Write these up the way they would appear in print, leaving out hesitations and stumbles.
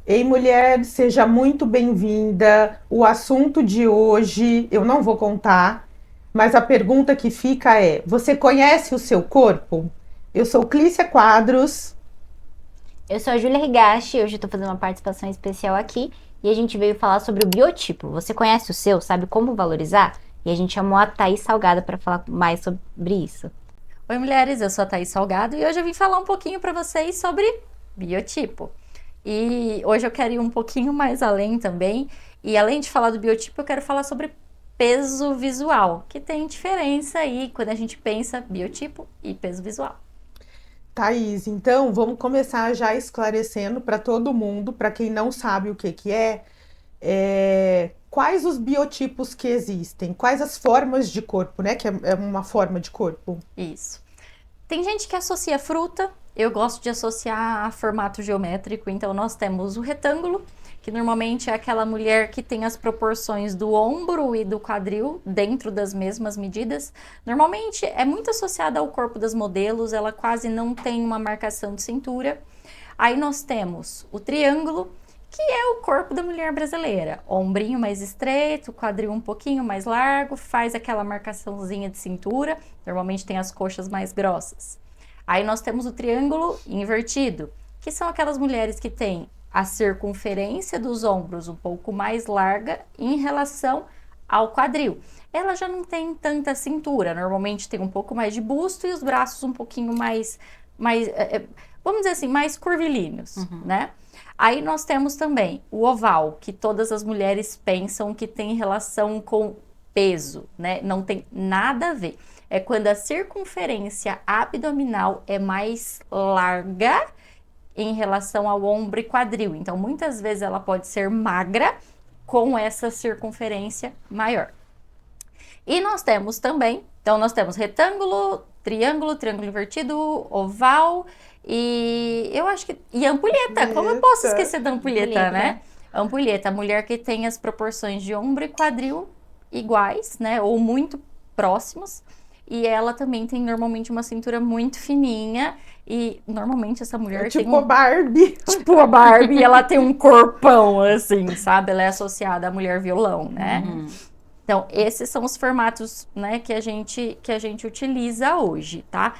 Ei, mulher, seja muito bem-vinda. O assunto de hoje eu não vou contar, mas a pergunta que fica é: você conhece o seu corpo? Eu sou Clícia Quadros. Eu sou a Júlia Higashi, hoje eu tô fazendo uma participação especial aqui e a gente veio falar sobre o biotipo. Você conhece o seu? Sabe como valorizar? E a gente chamou a Thaís Salgado para falar mais sobre isso. Oi, mulheres, eu sou a Thaís Salgado e hoje eu vim falar um pouquinho para vocês sobre biotipo. E hoje eu quero ir um pouquinho mais além também, e além de falar do biotipo, eu quero falar sobre peso visual, que tem diferença aí quando a gente pensa biotipo e peso visual. Thaís, então vamos começar já esclarecendo para todo mundo, para quem não sabe o que é, quais os biotipos que existem, quais as formas de corpo, né? Que é uma forma de corpo. Isso. Tem gente que associa fruta, eu gosto de associar a formato geométrico, então nós temos o retângulo, que normalmente é aquela mulher que tem as proporções do ombro e do quadril dentro das mesmas medidas. Normalmente é muito associada ao corpo das modelos, ela quase não tem uma marcação de cintura. Aí nós temos o triângulo, que é o corpo da mulher brasileira. Ombrinho mais estreito, quadril um pouquinho mais largo, faz aquela marcaçãozinha de cintura, normalmente tem as coxas mais grossas. Aí nós temos o triângulo invertido, que são aquelas mulheres que têm a circunferência dos ombros um pouco mais larga em relação ao quadril. Ela já não tem tanta cintura, normalmente tem um pouco mais de busto e os braços um pouquinho mais vamos dizer assim, mais curvilíneos, né? Aí nós temos também o oval, que todas as mulheres pensam que tem relação com peso, né? Não tem nada a ver. É quando a circunferência abdominal é mais larga em relação ao ombro e quadril. Então, muitas vezes ela pode ser magra com essa circunferência maior. E nós temos também, então nós temos retângulo, triângulo, triângulo invertido, oval e eu acho que... E ampulheta, como eu posso esquecer da ampulheta, né? Ampulheta, a mulher que tem as proporções de ombro e quadril iguais, né? Ou muito próximos. E ela também tem normalmente uma cintura muito fininha e normalmente essa mulher tem tipo a Barbie. Tipo a Barbie, ela tem um corpão assim, sabe? Ela é associada à mulher violão, né? Então, esses são os formatos, né, que a gente utiliza hoje, tá?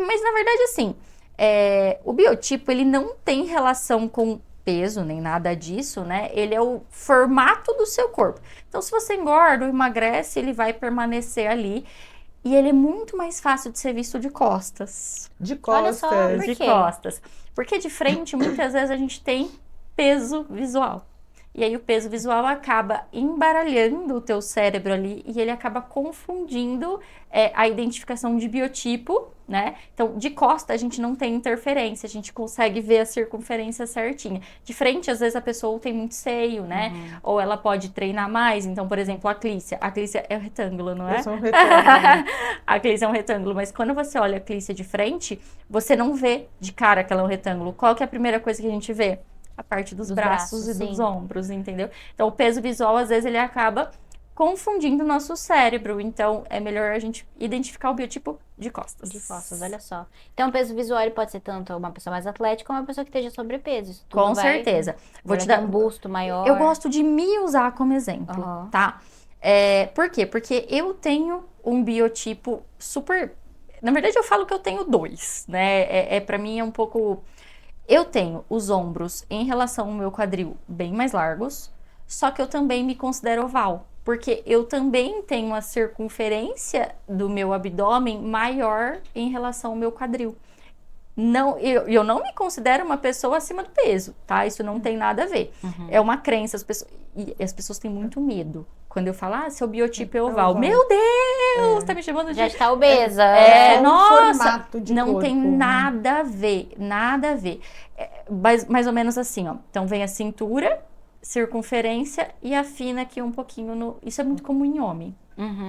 Mas, na verdade, assim, o biotipo, ele não tem relação com peso, nem nada disso, né? Ele é o formato do seu corpo. Então, se você engorda ou emagrece, ele vai permanecer ali. E ele é muito mais fácil de ser visto de costas. De costas. Olha só, por De quê? costas. Porque de frente, muitas vezes, a gente tem peso visual. E aí o peso visual acaba embaralhando o teu cérebro ali e ele acaba confundindo a identificação de biotipo, né? Então, de costa a gente não tem interferência, a gente consegue ver a circunferência certinha. De frente, às vezes, a pessoa tem muito seio, né? Ou ela pode treinar mais. Então, por exemplo, a Clícia é um retângulo, não é? Eu sou um retângulo. A Clícia é um retângulo, mas quando você olha a Clícia de frente, você não vê de cara que ela é um retângulo. Qual que é a primeira coisa que a gente vê? A parte dos braços e sim. dos ombros, entendeu? Então, o peso visual, às vezes, ele acaba confundindo o nosso cérebro. Então, é melhor a gente identificar o biotipo de costas. De costas, olha só. Então, o peso visual ele pode ser tanto uma pessoa mais atlética como uma pessoa que esteja sobrepeso. Isso tudo Com vai- certeza. Vou te ter dar um busto maior. Eu gosto de me usar como exemplo, tá? Por quê? Porque eu tenho um biotipo super... Na verdade, eu falo que eu tenho dois, né? Pra mim é um pouco... Eu tenho os ombros em relação ao meu quadril bem mais largos, só que eu também me considero oval, porque eu também tenho a circunferência do meu abdômen maior em relação ao meu quadril. Não, eu não me considero uma pessoa acima do peso, tá? Isso não tem nada a ver. É uma crença, as pessoas têm muito medo. Quando eu falo, seu biotipo é oval. Meu Deus, tá me chamando de... Já está obesa. Só um nossa, formato de não corpo. tem nada a ver, nada a ver. Mais ou menos assim, ó. Então vem a cintura, circunferência e afina aqui um pouquinho no... Isso é muito comum em homem,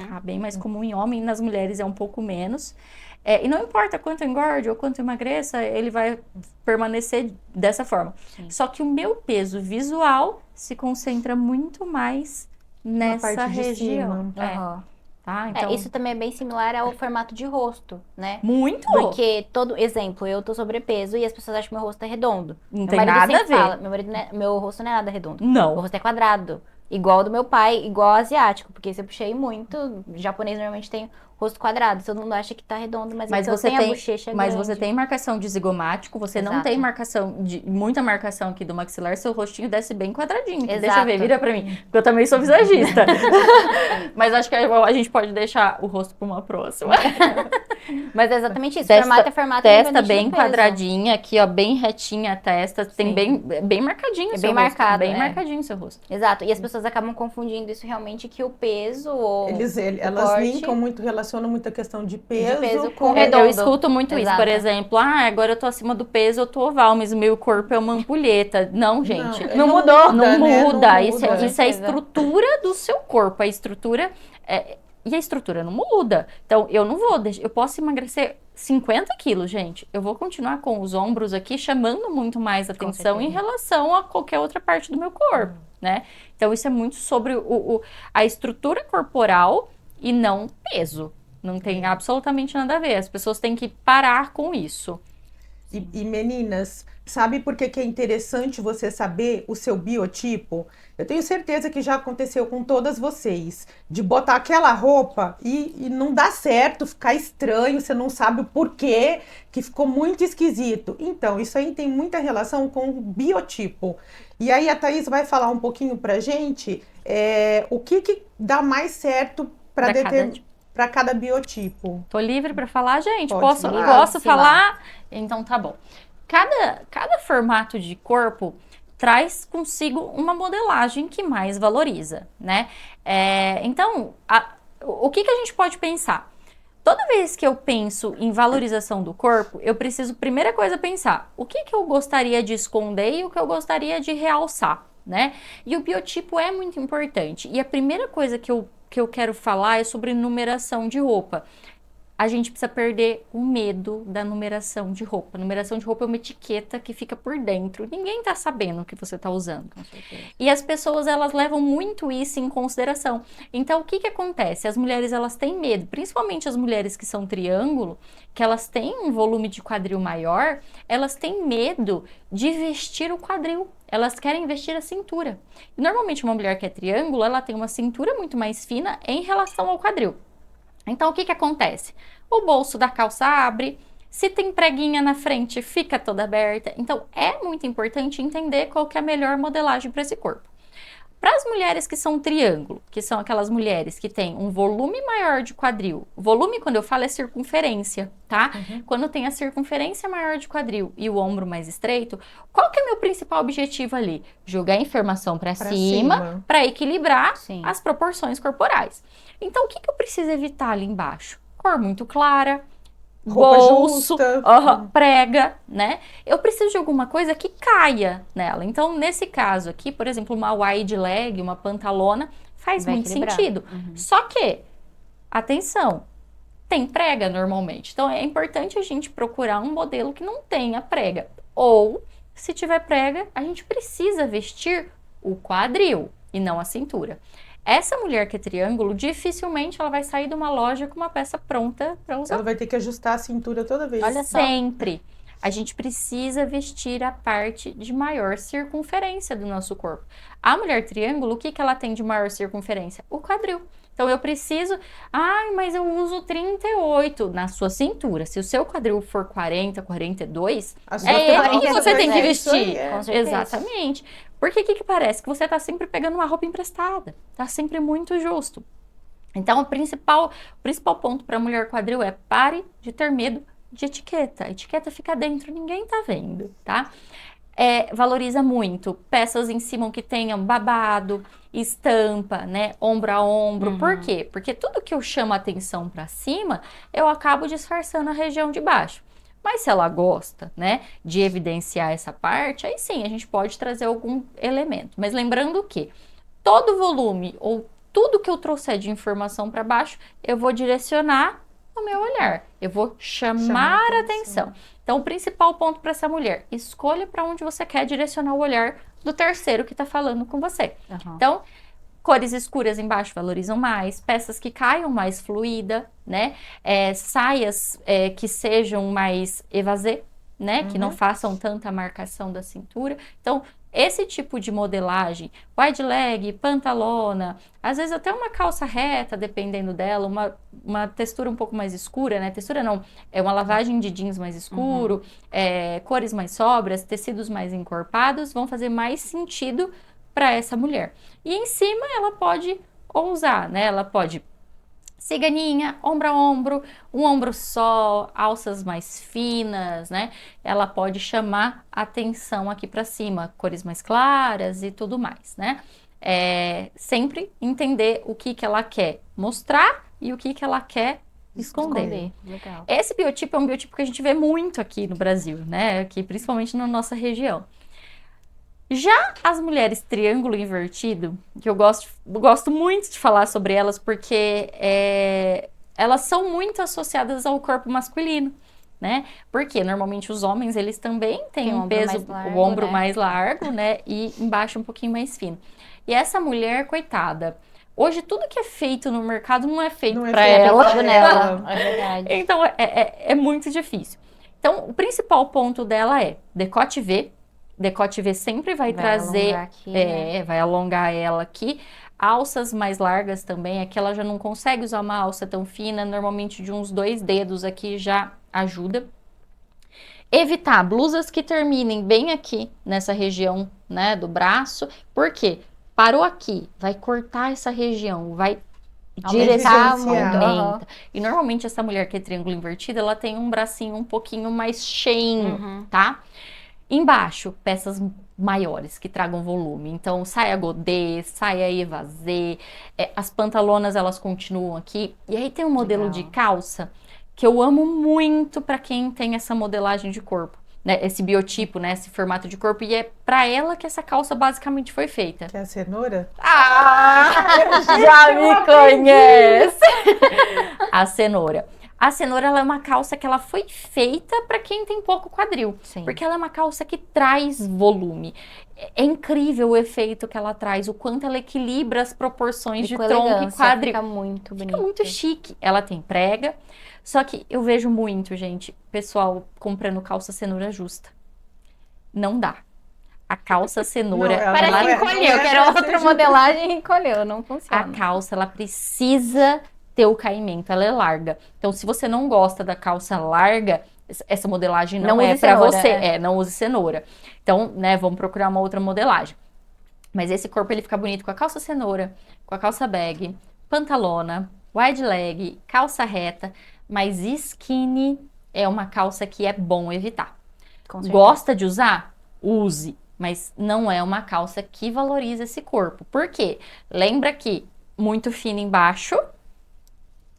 tá? Bem mais comum em homem, nas mulheres é um pouco menos. E não importa quanto engorde ou quanto emagreça, ele vai permanecer dessa forma. Só que o meu peso visual se concentra muito mais nessa parte de região. cima. Aham. Tá? Então, Isso também é bem similar ao formato de rosto, né? muito. Porque todo exemplo, eu tô sobrepeso e as pessoas acham que meu rosto é redondo. Não Meu tem marido nada a sempre ver. fala, meu rosto não é nada redondo. Meu Não. rosto é quadrado. Igual ao do meu pai, igual ao asiático. Porque se eu puxei muito, japonês normalmente tem rosto quadrado. Todo mundo acha que tá redondo, mas, Mas eu você tenho a tem, bochecha mas grande. você tem marcação de zigomático, você não Exato. tem muita marcação aqui do maxilar, seu rostinho desce bem quadradinho. Deixa eu Exato. ver, vira pra mim, porque eu também sou visagista. Mas acho que a gente pode deixar o rosto pra uma próxima. Mas é exatamente isso. Testa- Formato é formato. Testa independente bem do peso. quadradinha, aqui ó, bem retinha a testa, tem Sim. bem marcadinho o É seu bem rosto. marcado, Bem é. marcadinho o seu rosto. Exato. E as pessoas acabam confundindo isso realmente que o peso ou Elas corte linkam muito, relacionam muito a questão de peso, peso com com Eu redondo. escuto muito isso, por Exato. exemplo, agora eu tô acima do peso, eu tô oval, mas o meu corpo é uma ampulheta. Não, gente. Não mudou, Não né? muda. Não Isso, muda. isso é a Coisa. estrutura do seu corpo. A estrutura. E a estrutura não muda. Então, eu não vou deixar. Eu posso emagrecer 50 quilos, gente. Eu vou continuar com os ombros aqui chamando muito mais atenção em certeza. relação a qualquer outra parte do meu corpo, né? Então, isso é muito sobre a estrutura corporal e não peso. Não tem absolutamente nada a ver. As pessoas têm que parar com isso. E meninas, sabe por que que é interessante você saber o seu biotipo? Eu tenho certeza que já aconteceu com todas vocês, de botar aquela roupa e não dá certo, ficar estranho, você não sabe o porquê, que ficou muito esquisito. Então, isso aí tem muita relação com o biotipo. E aí a Thaís vai falar um pouquinho pra gente o que dá mais certo Pra para cada biotipo. Tô livre para falar, gente? Pode Posso falar. posso Sim, lá. falar? Então tá bom. Cada formato de corpo traz consigo uma modelagem que mais valoriza, né? Então, o que a gente pode pensar? Toda vez que eu penso em valorização do corpo, eu preciso, primeira coisa, pensar o que eu gostaria de esconder e o que eu gostaria de realçar, né? E o biotipo é muito importante. E a primeira coisa que eu quero falar é sobre numeração de roupa. A gente precisa perder o medo da numeração de roupa. Numeração de roupa é uma etiqueta que fica por dentro. Ninguém tá sabendo o que você tá usando. Com certeza. E as pessoas, elas levam muito isso em consideração. Então, o que acontece? As mulheres, elas têm medo, principalmente as mulheres que são triângulo, que elas têm um volume de quadril maior, elas têm medo de vestir o quadril. Elas querem vestir a cintura. E, normalmente, uma mulher que é triângulo, ela tem uma cintura muito mais fina em relação ao quadril. Então, o que acontece? O bolso da calça abre, se tem preguinha na frente, fica toda aberta. Então, é muito importante entender qual que é a melhor modelagem para esse corpo. Para as mulheres que são triângulo, que são aquelas mulheres que têm um volume maior de quadril, volume, quando eu falo, é circunferência, tá? Quando tem a circunferência maior de quadril e o ombro mais estreito, qual que é o meu principal objetivo ali? Jogar a informação para cima, para equilibrar Sim. as proporções corporais. Então, o que eu preciso evitar ali embaixo? Cor muito clara, Roupa bolso, justa. prega, né? Eu preciso de alguma coisa que caia nela. Então, nesse caso aqui, por exemplo, uma wide leg, uma pantalona, faz Vai muito equilibrar. sentido. Só que, atenção, tem prega normalmente. Então, é importante a gente procurar um modelo que não tenha prega. Ou, se tiver prega, a gente precisa vestir o quadril e não a cintura. Essa mulher que é triângulo, dificilmente ela vai sair de uma loja com uma peça pronta para usar. Ela vai ter que ajustar a cintura toda vez. Olha só. Sempre. A gente precisa vestir a parte de maior circunferência do nosso corpo. A mulher triângulo, o que ela tem de maior circunferência? O quadril. Então, eu preciso... mas eu uso 38 na sua cintura. Se o seu quadril for 40, 42, é ele que você tem que vestir. Com certeza. Exatamente. Porque o que parece? Que você tá sempre pegando uma roupa emprestada. Tá sempre muito justo. Então, o principal ponto para a mulher quadril é pare de ter medo de etiqueta. A etiqueta fica dentro, ninguém tá vendo, tá? Valoriza muito peças em cima que tenham babado, estampa, né? Ombro a ombro. Por quê? Porque tudo que eu chamo a atenção para cima, eu acabo disfarçando a região de baixo. Mas se ela gosta, né, de evidenciar essa parte, aí sim, a gente pode trazer algum elemento. Mas lembrando que todo volume ou tudo que eu trouxer de informação para baixo, eu vou direcionar o meu olhar. Eu vou chamar a atenção. Então, o principal ponto para essa mulher, escolha para onde você quer direcionar o olhar do terceiro que está falando com você. Então, Cores escuras embaixo valorizam mais, peças que caiam mais fluida, né? Saias que sejam mais evasê, né? Que não façam tanta marcação da cintura. Então, esse tipo de modelagem, wide leg, pantalona, às vezes até uma calça reta, dependendo dela, uma textura um pouco mais escura, né? Textura não, é uma lavagem de jeans mais escuro, cores mais sóbrias, tecidos mais encorpados, vão fazer mais sentido para essa mulher. E em cima ela pode ousar, né? Ela pode ciganinha, ombro a ombro, um ombro só, alças mais finas, né? Ela pode chamar atenção aqui para cima, cores mais claras e tudo mais, né? Sempre entender o que ela quer mostrar e o que ela quer esconder. Legal. Esse biotipo é um biotipo que a gente vê muito aqui no Brasil, né? Aqui, principalmente na nossa região. Já as mulheres triângulo invertido, que eu gosto muito de falar sobre elas, porque elas são muito associadas ao corpo masculino, né? Porque normalmente os homens, eles também têm um peso, o ombro mais largo, né? E embaixo um pouquinho mais fino. E essa mulher, coitada, hoje tudo que é feito no mercado não é feito para ela. Nela, é verdade. Então é muito difícil. Então o principal ponto dela é decote V. Decote V sempre vai trazer, alongar aqui, né? vai alongar ela aqui. Alças mais largas também, aqui ela já não consegue usar uma alça tão fina, normalmente de uns 2 dedos aqui já ajuda. Evitar blusas que terminem bem aqui, nessa região, né, do braço. Por quê? Parou aqui, vai cortar essa região, vai direcionar muito. Aumenta. E normalmente essa mulher que é triângulo invertido, ela tem um bracinho um pouquinho mais cheinho, tá? Embaixo, peças maiores que tragam volume. Então, saia godê, saia evasê, as pantalonas elas continuam aqui. E aí tem um modelo de calça que eu amo muito para quem tem essa modelagem de corpo, né? Esse biotipo, né? Esse formato de corpo. E é para ela que essa calça basicamente foi feita. Que é a cenoura? Já me conhece! A cenoura. A cenoura ela é uma calça que ela foi feita para quem tem pouco quadril. Sim. Porque ela é uma calça que traz volume. É incrível o efeito que ela traz, o quanto ela equilibra as proporções de tronco e quadril. Fica muito bonito. Fica muito chique. Ela tem prega, só que eu vejo muito, gente, pessoal comprando calça cenoura justa. Não dá. A calça cenoura... Não, parece que encolheu, que era outra modelagem e encolheu, não funciona. A calça, ela precisa ter o caimento, ela é larga. Então, se você não gosta da calça larga, essa modelagem não é para você. Não use cenoura. Então, né, vamos procurar uma outra modelagem. Mas esse corpo, ele fica bonito com a calça cenoura, com a calça bag, pantalona, wide leg, calça reta, mas skinny é uma calça que é bom evitar. Gosta de usar? Use. Mas não é uma calça que valoriza esse corpo. Por quê? Lembra que muito fino embaixo,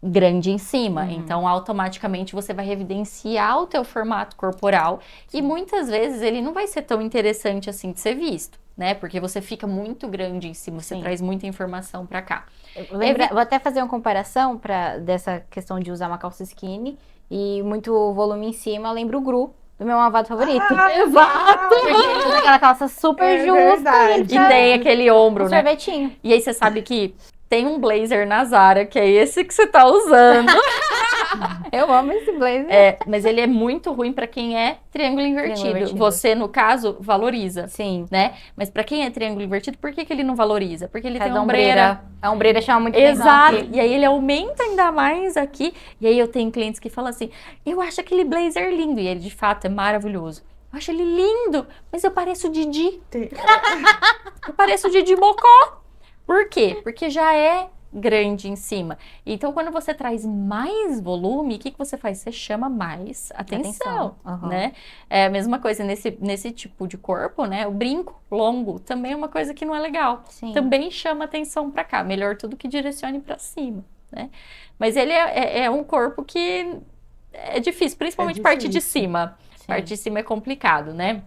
grande em cima, então automaticamente você vai evidenciar o teu formato corporal e muitas vezes ele não vai ser tão interessante assim de ser visto, né? Porque você fica muito grande em cima, você traz muita informação pra cá. Vou até fazer uma comparação dessa questão de usar uma calça skinny e muito volume em cima, lembra o Gru, do meu malvado favorito. Exato! Porque ele usa aquela calça super justa e tem aquele ombro, né? Sorvetinho. E aí você sabe que tem um blazer na Zara, que é esse que você tá usando. Eu amo esse blazer. Mas ele é muito ruim pra quem é triângulo invertido. Você, no caso, valoriza. Sim. Né? Mas pra quem é triângulo invertido, por que ele não valoriza? Porque ele tem Cada ombreira. A ombreira chama muito Exato. atenção. E aí ele aumenta ainda mais aqui. E aí eu tenho clientes que falam assim, eu acho aquele blazer lindo. E ele, de fato, é maravilhoso. Eu acho ele lindo, mas eu pareço Didi. Eu pareço Didi Mocó. Por quê? Porque já é grande em cima. Então, quando você traz mais volume, o que você faz? Você chama mais atenção, né? É a mesma coisa nesse tipo de corpo, né? O brinco longo também é uma coisa que não é legal. Sim. Também chama atenção pra cá. Melhor tudo que direcione pra cima, né? Mas ele é um corpo que é difícil, principalmente parte de cima. Sim. Parte de cima é complicado, né?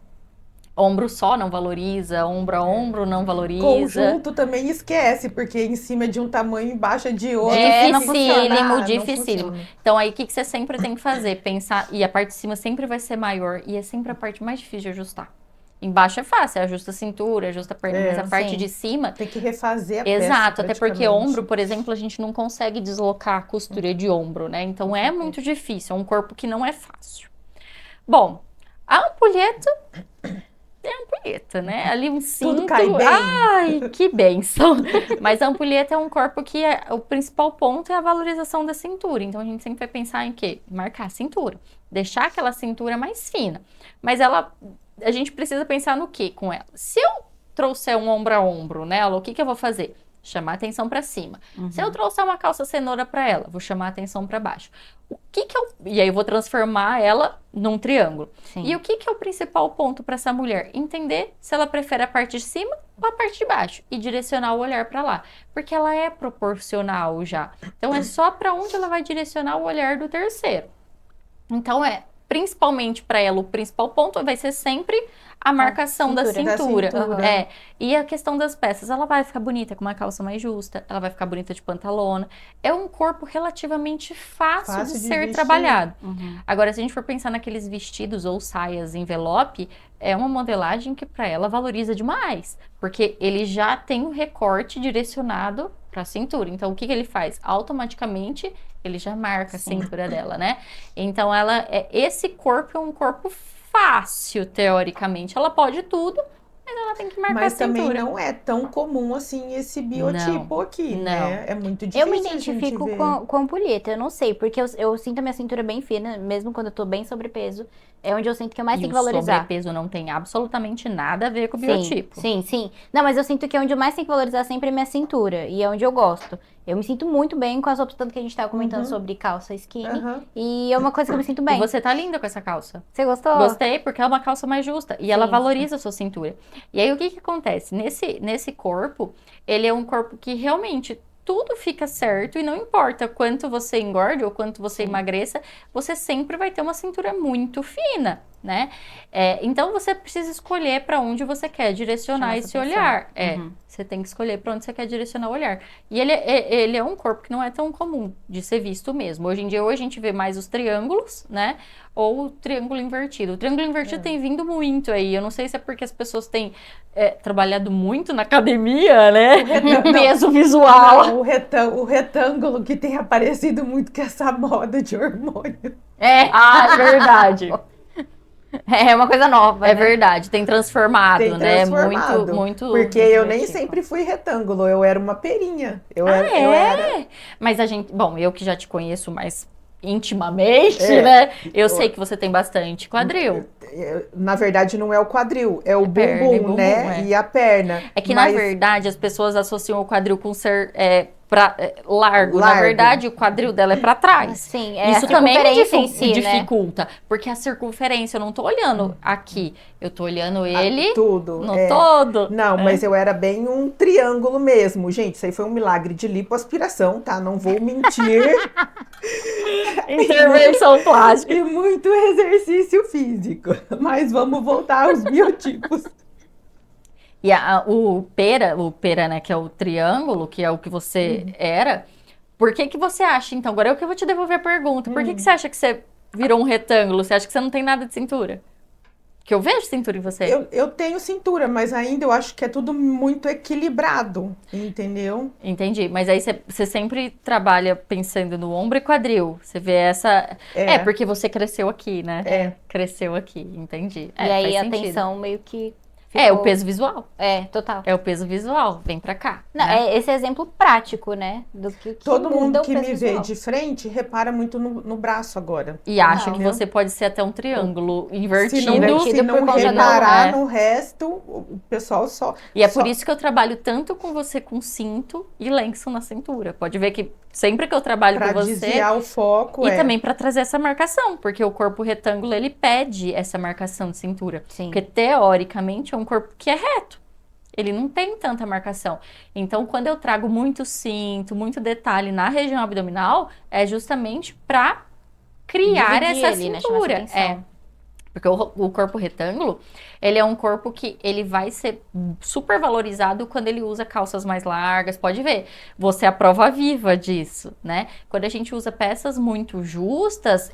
Ombro só não valoriza, ombro a ombro não valoriza. Conjunto também esquece, porque em cima é de um tamanho, embaixo é de outro. Dificílimo. Então aí o que você sempre tem que fazer? Pensar, e a parte de cima sempre vai ser maior, e é sempre a parte mais difícil de ajustar. Embaixo é fácil, ajusta a cintura, ajusta a perna, mas a parte sim. de cima... Tem que refazer a peça, Exato, até porque praticamente. ombro, por exemplo, a gente não consegue deslocar a costura de ombro, né? Então é muito difícil, é um corpo que não é fácil. Bom, a ampulheta é a ampulheta, né? Ali um cinto. Tudo cai bem. Ai, que bênção! Mas a ampulheta é um corpo que o principal ponto é a valorização da cintura. Então a gente sempre vai pensar em quê? Marcar a cintura. Deixar aquela cintura mais fina. Mas a gente precisa pensar no que com ela? Se eu trouxer um ombro a ombro nela, o que eu vou fazer? Chamar a atenção para cima. Se eu trouxer uma calça cenoura para ela, vou chamar a atenção para baixo. E aí eu vou transformar ela num triângulo. Sim. E o que é o principal ponto para essa mulher? Entender se ela prefere a parte de cima ou a parte de baixo e direcionar o olhar para lá, porque ela é proporcional já. Então é só para onde ela vai direcionar o olhar do terceiro. Então principalmente para ela, o principal ponto vai ser sempre a marcação da cintura. Uhum. E a questão das peças, ela vai ficar bonita com uma calça mais justa, ela vai ficar bonita de pantalona. É um corpo relativamente fácil de ser vestir. trabalhado. Uhum. Agora, se a gente for pensar naqueles vestidos ou saias envelope, é uma modelagem que para ela valoriza demais, porque ele já tem um recorte direcionado para a cintura. Então, o que ele faz? Automaticamente, ele já marca a cintura dela, né? Então, esse corpo é um corpo fácil, teoricamente. Ela pode tudo, mas ela tem que marcar Mas a cintura. também não é tão comum assim esse biotipo aqui, né? É muito difícil. Eu me a gente identifico ver. com a ampulheta, eu não sei, porque eu sinto a minha cintura bem fina, mesmo quando eu tô bem sobrepeso. É onde eu sinto que eu mais tenho que valorizar. O sobrepeso não tem absolutamente nada a ver com o biotipo. Sim. Não, mas eu sinto que é onde eu mais tenho que valorizar sempre é minha cintura. E é onde eu gosto. Eu me sinto muito bem com as roupas, tanto que a gente tava comentando sobre calça skinny. E é uma coisa que eu me sinto bem. E você tá linda com essa calça. Você gostou? Gostei, porque é uma calça mais justa. E ela valoriza a sua cintura. E aí, o que acontece? Nesse corpo, ele é um corpo que realmente tudo fica certo. E não importa quanto você engorde ou quanto você emagreça, você sempre vai ter uma cintura muito fina, né? Então, você precisa escolher para onde você quer direcionar esse olhar. Você tem que escolher para onde você quer direcionar o olhar. E ele é um corpo que não é tão comum de ser visto mesmo. Hoje em dia, a gente vê mais os triângulos, né? Ou o triângulo invertido. O triângulo invertido tem vindo muito aí. Eu não sei se é porque as pessoas têm trabalhado muito na academia, né? Peso visual. Não, o retângulo que tem aparecido muito com essa moda de hormônio. É verdade. É uma coisa nova, É né? verdade, tem transformado, né? Transformado. Muito. Porque eu nem sempre fui retângulo, eu era uma perinha. Eu era. Mas eu que já te conheço mais intimamente, né? Eu sei que você tem bastante quadril. Na verdade, não é o quadril, é o perna e bumbum, bumbum, né? E a perna. É que, na verdade, as pessoas associam o quadril com ser largo. Na Largo. verdade, o quadril dela é pra trás. Sim, Isso a também circunferência em si, né? dificulta. Porque a circunferência, eu não tô olhando aqui. Eu tô olhando ele tudo. no todo. Não, mas eu era bem um triângulo mesmo. Gente, isso aí foi um milagre de lipoaspiração, tá? Não vou mentir. Intervenção plástica. E muito exercício físico. Mas vamos voltar aos biotipos. E o pera, né, que é o triângulo, que é o que você era, por que você acha, então, agora eu que vou te devolver a pergunta, por que você acha que você virou um retângulo? Você acha que você não tem nada de cintura? Que eu vejo cintura em você. Eu tenho cintura, mas ainda eu acho que é tudo muito equilibrado, entendeu? Entendi, mas aí você sempre trabalha pensando no ombro e quadril, você vê essa... porque você cresceu aqui, né? Cresceu aqui, entendi. E aí faz a sentido. atenção meio que... o peso visual. Total. É o peso visual, vem pra cá. Não, né? esse exemplo prático, né? Do que Todo mundo muda o que peso me vê visual. de frente repara muito no braço agora. E acha que Entendeu? você pode ser até um triângulo invertido. Se não por conta reparar no resto, o pessoal só... E é por isso que eu trabalho tanto com você com cinto e lenço na cintura. Pode ver que sempre que eu trabalho pra com você... desviar o foco, E também para trazer essa marcação, porque o corpo retângulo, ele pede essa marcação de cintura. Sim. Porque, teoricamente, é um corpo que é reto. Ele não tem tanta marcação. Então, quando eu trago muito cinto, muito detalhe na região abdominal, é justamente para criar Dividir essa ele, né? Chamar cintura. essa atenção. Porque o corpo retângulo, ele é um corpo que ele vai ser super valorizado quando ele usa calças mais largas. Pode ver, você é a prova viva disso, né? Quando a gente usa peças muito justas,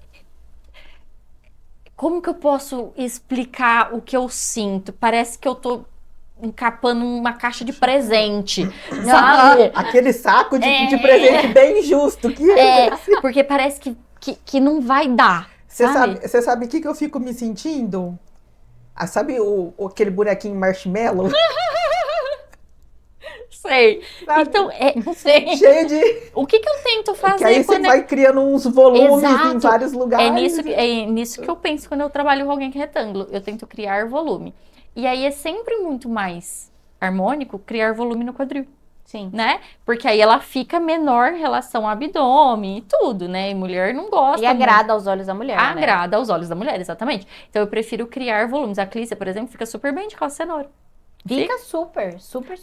como que eu posso explicar o que eu sinto? Parece que eu tô encapando uma caixa de presente, sabe? Aquele saco de presente bem justo que Porque parece que não vai dar, sabe? Você sabe o que eu fico me sentindo? Sabe aquele bonequinho marshmallow? Sei. Sabe? Então, sei. Cheio de... O que eu tento fazer Que aí você quando vai criando uns volumes Exato. em vários lugares. É nisso que eu penso quando eu trabalho com alguém que é retângulo. Eu tento criar volume. E aí é sempre muito mais harmônico criar volume no quadril. Sim. Né? Porque aí ela fica menor em relação ao abdômen e tudo, né? E mulher não gosta. E agrada aos olhos da mulher, né? Agrada aos olhos da mulher, exatamente. Então eu prefiro criar volumes. A Clícia, por exemplo, fica super bem de calça cenoura. Fica super.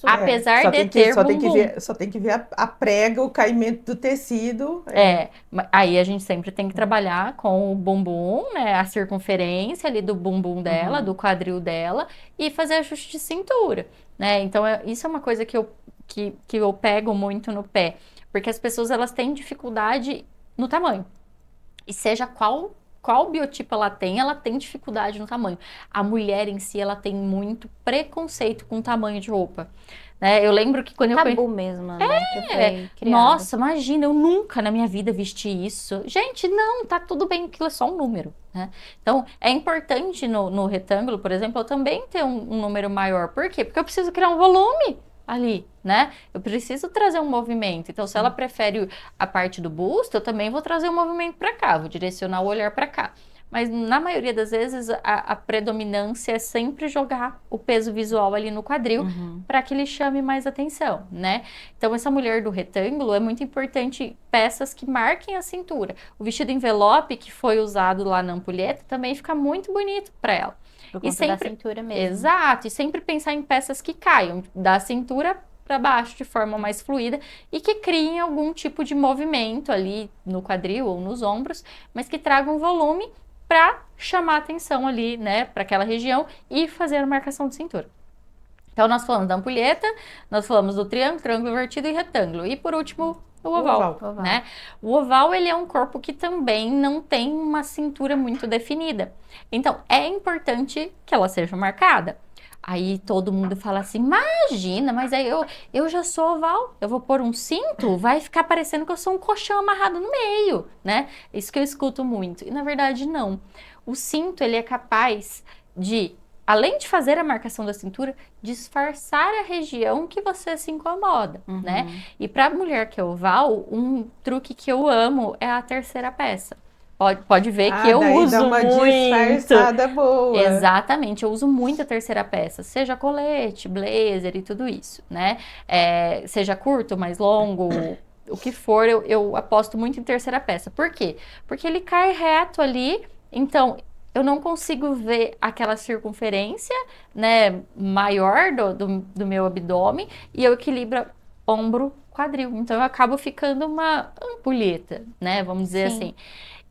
Apesar só de tem ter só bumbum. só tem que ver a prega, o caimento do tecido. Aí a gente sempre tem que trabalhar com o bumbum, né? A circunferência ali do bumbum dela, do quadril dela, e fazer ajuste de cintura, né? Então, isso é uma coisa que eu pego muito no pé. Porque as pessoas, elas têm dificuldade no tamanho. E seja qual biotipo ela tem dificuldade no tamanho. A mulher em si, ela tem muito preconceito com o tamanho de roupa. Né? Eu lembro que quando Tabu mesmo, né? Que foi criado. Nossa, imagina, eu nunca na minha vida vesti isso. Gente, não, tá tudo bem, aquilo é só um número, né? Então, é importante no retângulo, por exemplo, eu também ter um número maior. Por quê? Porque eu preciso criar um volume ali, né? Eu preciso trazer um movimento. Então, se ela prefere a parte do busto, eu também vou trazer um movimento para cá, vou direcionar o olhar para cá. Mas na maioria das vezes a predominância é sempre jogar o peso visual ali no quadril para que ele chame mais atenção, né? Então essa mulher do retângulo é muito importante peças que marquem a cintura. O vestido envelope que foi usado lá na ampulheta também fica muito bonito para ela. Por conta da cintura mesmo. Exato, e sempre pensar em peças que caiam da cintura para baixo de forma mais fluida e que criem algum tipo de movimento ali no quadril ou nos ombros, mas que tragam volume para chamar atenção ali, né, para aquela região e fazer a marcação de cintura. Então, nós falamos da ampulheta, nós falamos do triângulo, triângulo invertido e retângulo. E, por último, o oval. Né? O oval, ele é um corpo que também não tem uma cintura muito definida. Então, é importante que ela seja marcada. Aí todo mundo fala assim, imagina, mas aí eu já sou oval, eu vou pôr um cinto, vai ficar parecendo que eu sou um colchão amarrado no meio, né? Isso que eu escuto muito. E na verdade não. O cinto, ele é capaz de, além de fazer a marcação da cintura, disfarçar a região que você se incomoda, né? E para mulher que é oval, um truque que eu amo é a terceira peça. Pode ver que eu uso dá uma disfarçada boa. Exatamente, eu uso muito a terceira peça, seja colete, blazer e tudo isso, né? Seja curto, mais longo, o que for, eu aposto muito em terceira peça. Por quê? Porque ele cai reto ali, então eu não consigo ver aquela circunferência, né, maior do meu abdômen e eu equilibro ombro, quadril. Então eu acabo ficando uma ampulheta, né? Vamos dizer assim.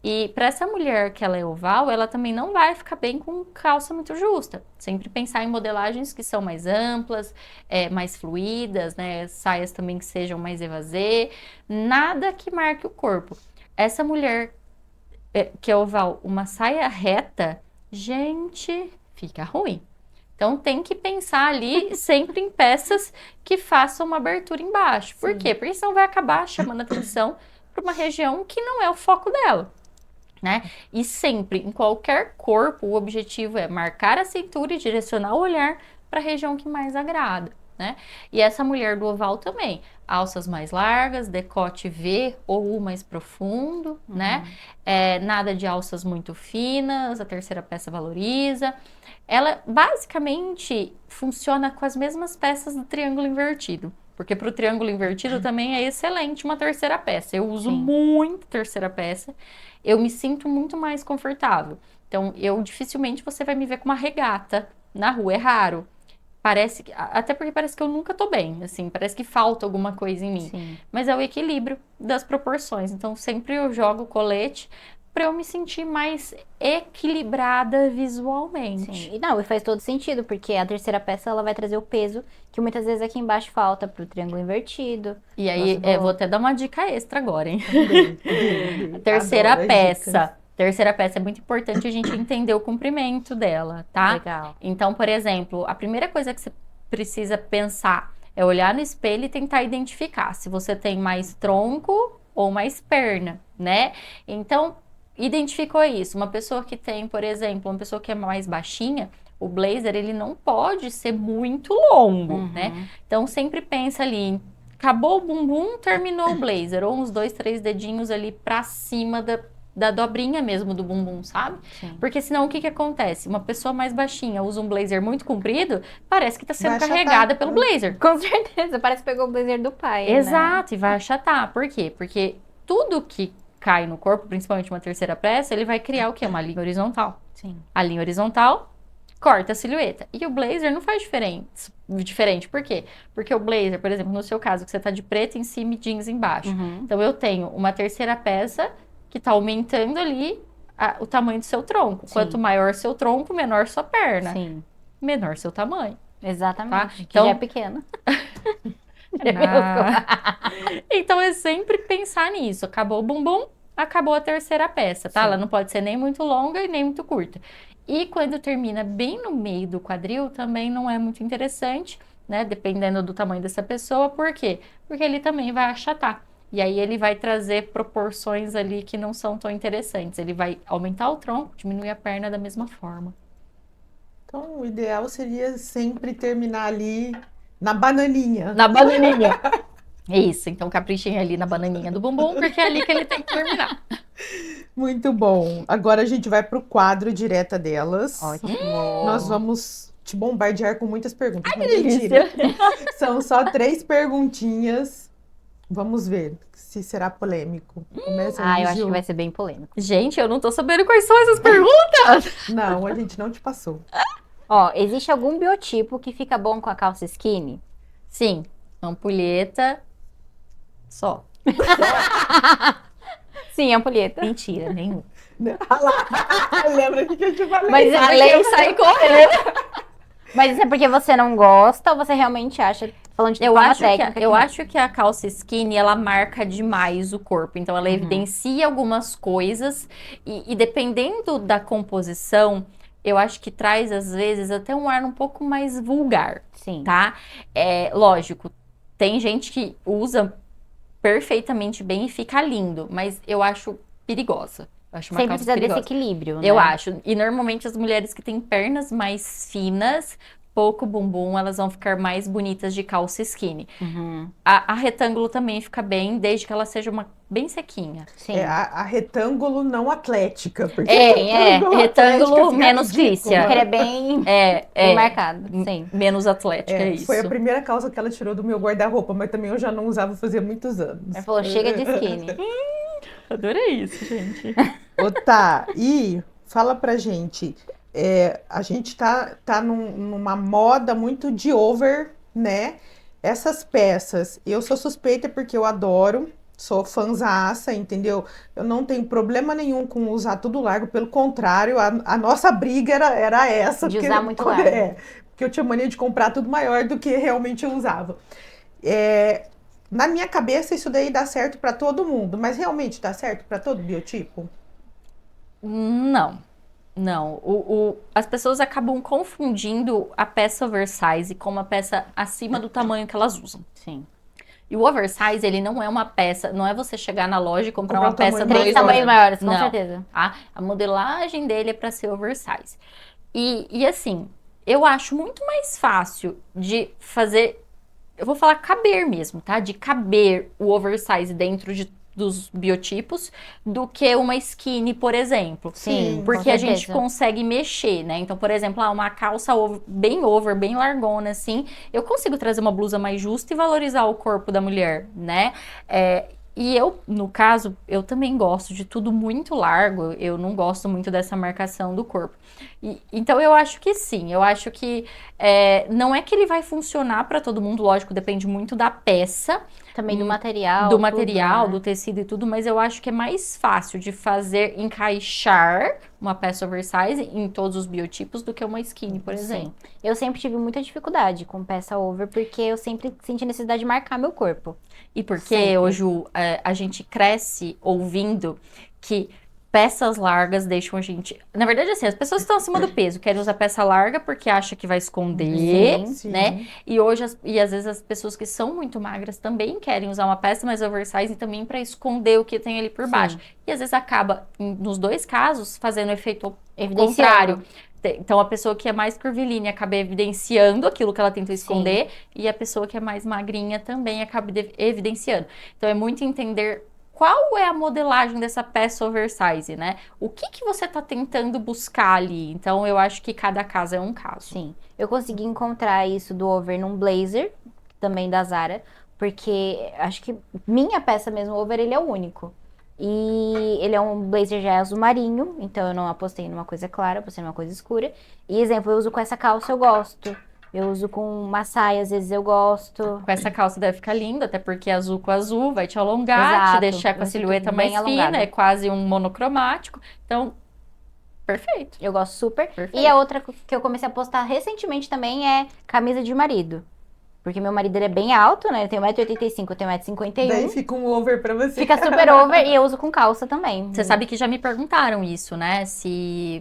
E para essa mulher que ela é oval, ela também não vai ficar bem com calça muito justa. Sempre pensar em modelagens que são mais amplas, mais fluídas, né? Saias também que sejam mais evasê. Nada que marque o corpo. Essa mulher que é oval, uma saia reta, gente, fica ruim. Então tem que pensar ali sempre em peças que façam uma abertura embaixo. Por quê? Porque senão vai acabar chamando atenção para uma região que não é o foco dela. Né? E sempre, em qualquer corpo, o objetivo é marcar a cintura e direcionar o olhar para a região que mais agrada, né? E essa mulher do oval também, alças mais largas, decote V ou U mais profundo, né? Nada de alças muito finas, a terceira peça valoriza. Ela basicamente funciona com as mesmas peças do triângulo invertido. Porque para o triângulo invertido também é excelente uma terceira peça. Eu uso muito terceira peça. Eu me sinto muito mais confortável. Então, dificilmente você vai me ver com uma regata na rua. É raro. Até porque parece que eu nunca tô bem, assim. Parece que falta alguma coisa em mim. Sim. Mas é o equilíbrio das proporções. Então, sempre eu jogo o colete para eu me sentir mais equilibrada visualmente. Sim. E faz todo sentido, porque a terceira peça ela vai trazer o peso que muitas vezes aqui embaixo falta pro triângulo invertido. E aí, vou até dar uma dica extra agora, hein? Também. A terceira Adoro peça Terceira peça é muito importante a gente entender o comprimento dela, tá? Legal. Então, por exemplo, a primeira coisa que você precisa pensar é olhar no espelho e tentar identificar se você tem mais tronco ou mais perna, né? Então, identificou isso. Uma pessoa que tem, por exemplo, uma pessoa que é mais baixinha, o blazer, ele não pode ser muito longo, né? Então, sempre pensa ali, acabou o bumbum, terminou o blazer, ou uns 2, 3 dedinhos ali pra cima da dobrinha mesmo do bumbum, sabe? Sim. Porque senão o que acontece? Uma pessoa mais baixinha usa um blazer muito comprido, parece que tá sendo Vai achatar. carregada pelo blazer. Com certeza, parece que pegou o blazer do pai, né? Exato, e vai achatar. Por quê? Porque tudo que cai no corpo, principalmente uma terceira peça, ele vai criar o quê? Uma linha horizontal. Sim. A linha horizontal corta a silhueta. E o blazer não faz diferente. Por quê? Porque o blazer, por exemplo, no seu caso, que você tá de preto em cima e jeans embaixo. Então, eu tenho uma terceira peça que tá aumentando ali o tamanho do seu tronco. Sim. Quanto maior seu tronco, menor sua perna. Sim. Menor seu tamanho. Exatamente. Tá? Que Então- já é pequeno. Então, é sempre pensar nisso. Acabou o bumbum, acabou a terceira peça, tá? Sim. Ela não pode ser nem muito longa e nem muito curta. E quando termina bem no meio do quadril, também não é muito interessante, né? Dependendo do tamanho dessa pessoa. Por quê? Porque ele também vai achatar. E aí ele vai trazer proporções ali que não são tão interessantes. Ele vai aumentar o tronco, diminuir a perna da mesma forma. Então, o ideal seria sempre terminar ali na bananinha. Na bananinha. Isso, então caprichem ali na bananinha do bumbum, porque é ali que ele tem que terminar. Muito bom. Agora a gente vai pro quadro direta delas. Ótimo. Nós vamos te bombardear com muitas perguntas. Mas delícia. mentira. São só 3 perguntinhas. Vamos ver se será polêmico. Começa aí, Eu acho Gil. que vai ser bem polêmico. Gente, eu não tô sabendo quais são essas perguntas. Não, a gente não te passou. Ó, existe algum biotipo que fica bom com a calça skinny? Sim, ampulheta só. Sim, ampulheta. Mentira, nenhum. Ah lá. Lembra que eu te falei? Mas é Falei e saí correndo. Mas isso é porque você não gosta ou você realmente acha? Falando de Eu forma acho, técnica. eu acho que a calça skinny, ela marca demais o corpo. Então, ela evidencia algumas coisas. E dependendo da composição, eu acho que traz, às vezes, até um ar um pouco mais vulgar, Sim. tá? É, lógico, tem gente que usa perfeitamente bem e fica lindo. Mas eu acho perigosa. Eu acho uma Sempre calça precisa perigosa. desse equilíbrio, né? Eu acho. E normalmente as mulheres que têm pernas mais finas, pouco bumbum, elas vão ficar mais bonitas de calça skinny. Uhum. A retângulo também fica bem, desde que ela seja bem sequinha. Sim. É a retângulo não atlética. Porque Retângulo atlética fica menos ridícula. clícia. Porque ele é bem, É, bem marcado. Sim. menos atlética, é isso. Foi a primeira calça que ela tirou do meu guarda-roupa, mas também eu já não usava fazia muitos anos. Ela falou, chega de skinny. Adorei isso, gente. Ô, tá, e fala pra gente, a gente tá numa moda muito de over, né? Essas peças, eu sou suspeita porque eu adoro, sou fãzaça, entendeu? Eu não tenho problema nenhum com usar tudo largo, pelo contrário, a nossa briga era essa. De porque- usar muito largo. Porque eu tinha mania de comprar tudo maior do que realmente eu usava. Na minha cabeça, isso daí dá certo pra todo mundo, mas realmente dá certo pra todo biotipo? Não. As pessoas acabam confundindo a peça oversize com uma peça acima do tamanho que elas usam. Sim. E o oversize, ele não é uma peça, não é você chegar na loja e comprar Comprar uma um peça tamanho 3 maior. tamanhos maiores, com Não. certeza. Tá? A modelagem dele é para ser oversize. E assim, eu acho muito mais fácil de fazer, eu vou falar caber mesmo, tá? De caber o oversize dentro dos biotipos do que uma skinny, por exemplo. Sim, Porque com a gente certeza. consegue mexer, né? Então, por exemplo, uma calça bem largona, assim, eu consigo trazer uma blusa mais justa e valorizar o corpo da mulher, né? E eu, no caso, eu também gosto de tudo muito largo, eu não gosto muito dessa marcação do corpo. Então, eu acho que sim, eu acho que não é que ele vai funcionar para todo mundo, lógico, depende muito da peça, Também do material. do tudo, material, né? do tecido e tudo, mas eu acho que é mais fácil de fazer encaixar uma peça oversize em todos os biotipos do que uma skinny, por exemplo. Sim. Eu sempre tive muita dificuldade com peça over, porque eu sempre senti necessidade de marcar meu corpo. E porque, Sempre. hoje, a gente cresce ouvindo que peças largas deixam a gente... Na verdade, assim, as pessoas que estão acima do peso querem usar peça larga porque acham que vai esconder, Sim. né? E hoje, e às vezes as pessoas que são muito magras também querem usar uma peça mais oversize também para esconder o que tem ali por baixo. E às vezes acaba, nos dois casos, fazendo o efeito contrário. Então, a pessoa que é mais curvilínea acaba evidenciando aquilo que ela tentou esconder, e a pessoa que é mais magrinha também acaba evidenciando. Então, é muito entender qual é a modelagem dessa peça oversize, né? O que você tá tentando buscar ali? Então, eu acho que cada caso é um caso. Sim. Eu consegui encontrar isso do over num blazer, também da Zara, porque acho que minha peça mesmo, o over, ele é o único. E ele é um blazer já azul marinho, então eu não apostei numa coisa clara, apostei numa coisa escura. E, exemplo, eu uso com essa calça, eu gosto. Eu uso com uma saia, às vezes eu gosto. Com essa calça deve ficar linda, até porque azul com azul vai te alongar, Exato. te deixar com a Eu fico silhueta bem mais alongada. fina, é quase um monocromático. Então, perfeito. Eu gosto super. Perfeito. E a outra que eu comecei a postar recentemente também é camisa de marido. Porque meu marido ele é bem alto, né? Ele tem 1,85m, eu tenho Daí 1,51m. fica um over pra você. Fica super over e eu uso com calça também. Você sabe que já me perguntaram isso, né? Se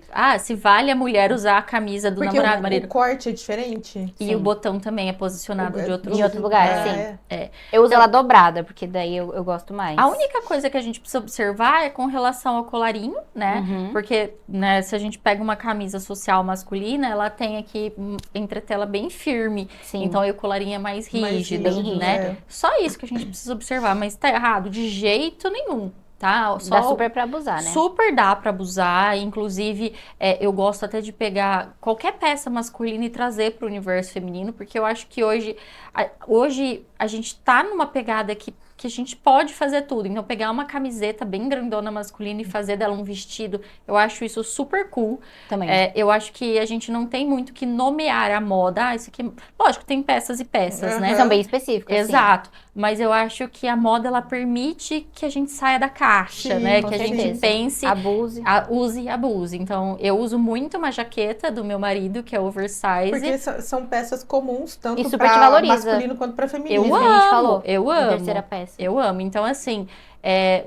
vale a mulher usar a camisa do Porque namorado, o marido. corte é diferente. E Sim. o botão também é posicionado de outro Em outro lugar, É. sim. Eu uso ela dobrada, porque daí eu gosto mais. A única coisa que a gente precisa observar é com relação ao colarinho, né? Uhum. Porque, né, se a gente pega uma camisa social masculina, ela tem aqui entretela bem firme. Sim. Então, aí o colarinho é mais rígido, bem rígido, né? é. Só isso que a gente precisa observar, mas tá errado de jeito nenhum, tá? Dá super pra abusar, né? Super dá pra abusar, inclusive eu gosto até de pegar qualquer peça masculina e trazer pro universo feminino, porque eu acho que hoje a gente tá numa pegada que a gente pode fazer tudo. Então, pegar uma camiseta bem grandona masculina e fazer dela um vestido, eu acho isso super cool. Também. Eu acho que a gente não tem muito que nomear a moda. Isso aqui, lógico, tem peças e peças, né? São bem específicas. Exato, mas eu acho que a moda ela permite que a gente saia da caixa, Sim, né? com Que a gente certeza. pense, Abuse. use e abuse. Então, eu uso muito uma jaqueta do meu marido, que é oversize. Porque são peças comuns, tanto E super te para valoriza. masculino quanto para feminino. Eu Isso que a gente falou. eu Na amo. terceira peça. Eu amo. Então, assim,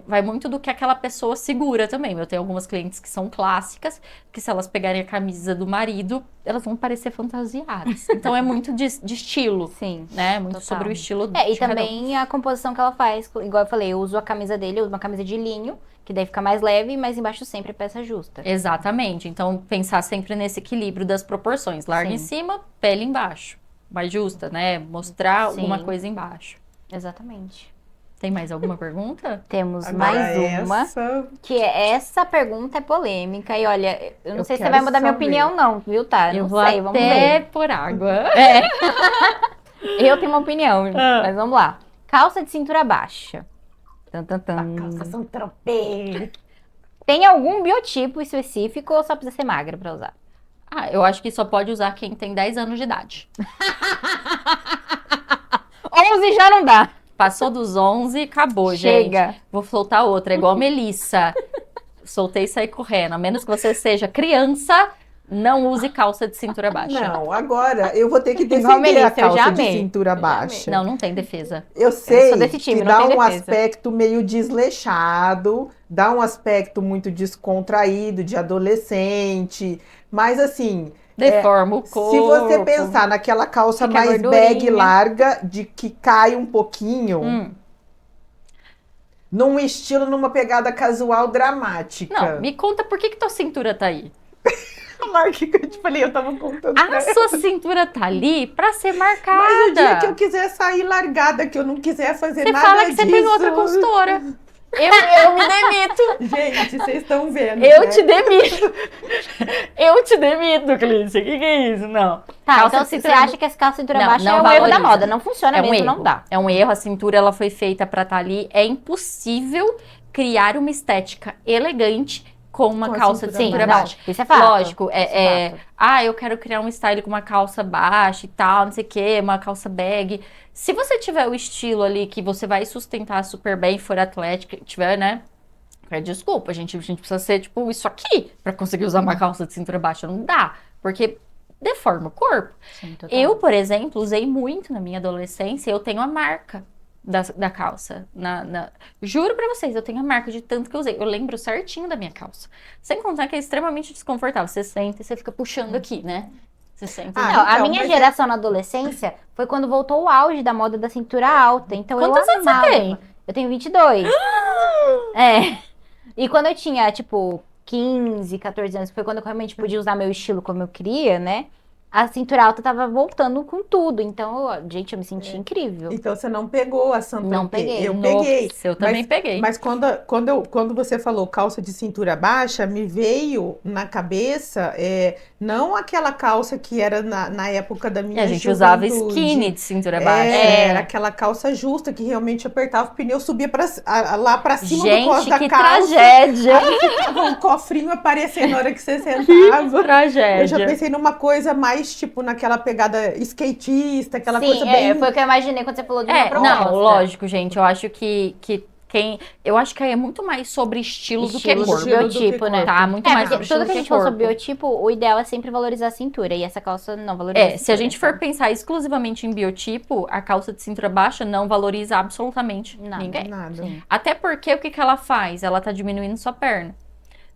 vai muito do que aquela pessoa segura também. Eu tenho algumas clientes que são clássicas, que se elas pegarem a camisa do marido, elas vão parecer fantasiadas. Então, é muito de estilo, Sim. né? Muito Total. sobre o estilo E de cada um. também a composição que ela faz. Igual eu falei, eu uso a camisa dele, eu uso uma camisa de linho, que daí fica mais leve, mas embaixo sempre é peça justa. Exatamente. Então, pensar sempre nesse equilíbrio das proporções. Larga Sim. em cima, pele embaixo. Mais justa, né? Mostrar Sim. alguma coisa embaixo. Exatamente. Tem mais alguma pergunta? Temos Agora mais uma, essa- que essa pergunta é polêmica. E olha, eu não Eu sei se você quero vai mudar minha saber. opinião, não, viu, tá? Eu Não vou sei, vamos até ver. por água. Eu tenho uma opinião, Ah. mas vamos lá. Calça de cintura baixa. Tan, tan, tan. Calça são tropê. Tem algum biotipo específico ou só precisa ser magra pra usar? Eu acho que só pode usar quem tem 10 anos de idade. 11 já não dá. Passou dos 11, acabou, Chega. gente. Vou soltar outra, igual a Melissa. Soltei e saí correndo. A menos que você seja criança, não use calça de cintura baixa. Não, agora eu vou ter que Igual a defender a Melissa, eu já calça de amei. cintura Eu já baixa. Não tem defesa. Eu sei sou desse time, que não dá tem um defesa. aspecto meio desleixado, dá um aspecto muito descontraído, de adolescente, mas assim, Deforma o corpo. se você pensar naquela calça Fica mais gordurinha. bag larga, de que cai um pouquinho, num estilo, numa pegada casual dramática. Não, me conta por que tua cintura tá aí. Marca que eu te falei, eu tava contando. A sua cintura tá ali pra ser marcada. Mas o dia que eu quiser sair largada, que eu não quiser fazer Você nada fala que disso... você pegou outra consultora. Eu me demito. Gente, vocês estão vendo, Eu né? te demito. Eu te demito, Clícia. O que é isso? Não. Tá, Calça então de se você cintura- acha que essa calça de cintura Não, baixa não é um erro da valoriza. moda, não funciona É um mesmo, erro. não dá. É um erro. A cintura ela foi feita pra estar ali. É impossível criar uma estética elegante com uma Com a calça de cintura cintura não, baixa. isso é fato. Lógico, Isso é fato. eu quero criar um style com uma calça baixa e tal, não sei o que, uma calça bag. Se você tiver o estilo ali que você vai sustentar super bem, for atlética, tiver, né? Desculpa, a gente precisa ser tipo isso aqui pra conseguir usar uma calça de cintura baixa. Não dá, porque deforma o corpo. Sim, total. Eu, por exemplo, usei muito na minha adolescência, eu tenho a marca da calça. Juro pra vocês, eu tenho a marca de tanto que eu usei. Eu lembro certinho da minha calça. Sem contar que é extremamente desconfortável. Você senta e você fica puxando aqui, né? Você senta. Ah, Não, a então, minha mas geração na adolescência foi quando voltou o auge da moda da cintura alta. Então Quantos eu anos você amava. tem? Eu tenho 22. É. E quando eu tinha, tipo, 15, 14 anos, que foi quando eu realmente podia usar meu estilo como eu queria, né? A cintura alta tava voltando com tudo. Então, gente, eu me senti incrível. Então você não pegou a Saint-Tropez. Não peguei. Eu peguei. Nossa, eu também peguei. Mas quando você falou calça de cintura baixa, me veio na cabeça não aquela calça que era na época da E minha a gente usava juventude. skinny de cintura baixa. Era aquela calça justa que realmente apertava o pneu, subia lá pra cima do cos Gente, da que calça. tragédia! Aí ficava um cofrinho aparecendo na hora que você Que sentava. tragédia. Eu já pensei numa coisa mais, tipo, naquela pegada skatista, aquela Sim, coisa bem... foi o que eu imaginei quando você falou de uma proposta. Não, lógico, gente. Eu acho que eu acho que aí é muito mais sobre estilo do que Estilo do corpo. biotipo, né? Tá, muito mais sobre Porque tudo estilo que a do gente que falou sobre corpo. biotipo, o ideal é sempre valorizar a cintura. E essa calça não valoriza a cintura. Se a gente for pensar exclusivamente em biotipo, a calça de cintura baixa não valoriza absolutamente Nada. ninguém. Nada. Sim. Até porque o que ela faz? Ela tá diminuindo sua perna.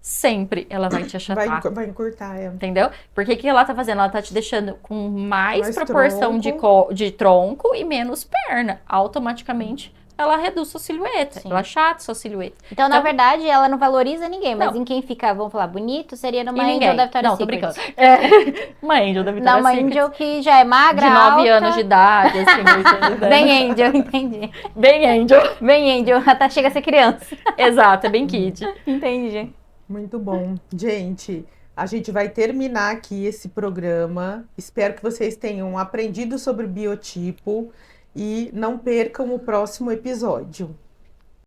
Sempre ela vai te achatar. Vai encurtar, Entendeu? Porque o que ela tá fazendo? Ela tá te deixando com mais Mais proporção tronco. de tronco e menos perna. Automaticamente, ela reduz sua silhueta. Sim. Ela achata sua silhueta. Então, na verdade, ela não valoriza ninguém. Mas Não. em quem fica, vamos falar, bonito, seria numa E Angel ninguém. da Victoria's Não, tô Secret. brincando. Uma Angel da Não, Victoria's uma Secret. Angel que já é magra, De 9 alta. anos de idade, assim. Bem Angel, entendi. Bem Angel. Bem Angel, até chega a ser criança. Exato, é bem kid. Entendi. Muito bom. Gente, a gente vai terminar aqui esse programa. Espero que vocês tenham aprendido sobre biotipo e não percam o próximo episódio.